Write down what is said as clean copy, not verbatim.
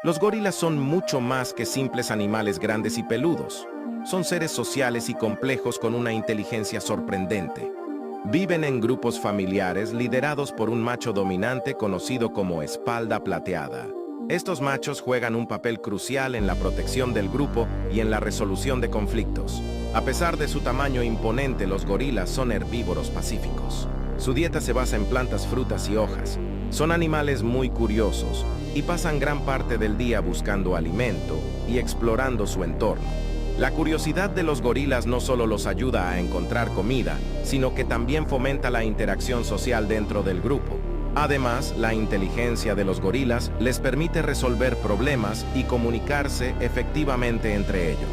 Los gorilas son mucho más que simples animales grandes y peludos. Son seres sociales y complejos con una inteligencia sorprendente. Viven en grupos familiares liderados por un macho dominante conocido como espalda plateada. Estos machos juegan un papel crucial en la protección del grupo y en la resolución de conflictos. A pesar de su tamaño imponente, los gorilas son herbívoros pacíficos. Su dieta se basa en plantas, frutas y hojas. Son animales muy curiosos y pasan gran parte del día buscando alimento y explorando su entorno. La curiosidad de los gorilas no solo los ayuda a encontrar comida, sino que también fomenta la interacción social dentro del grupo. Además, la inteligencia de los gorilas les permite resolver problemas y comunicarse efectivamente entre ellos.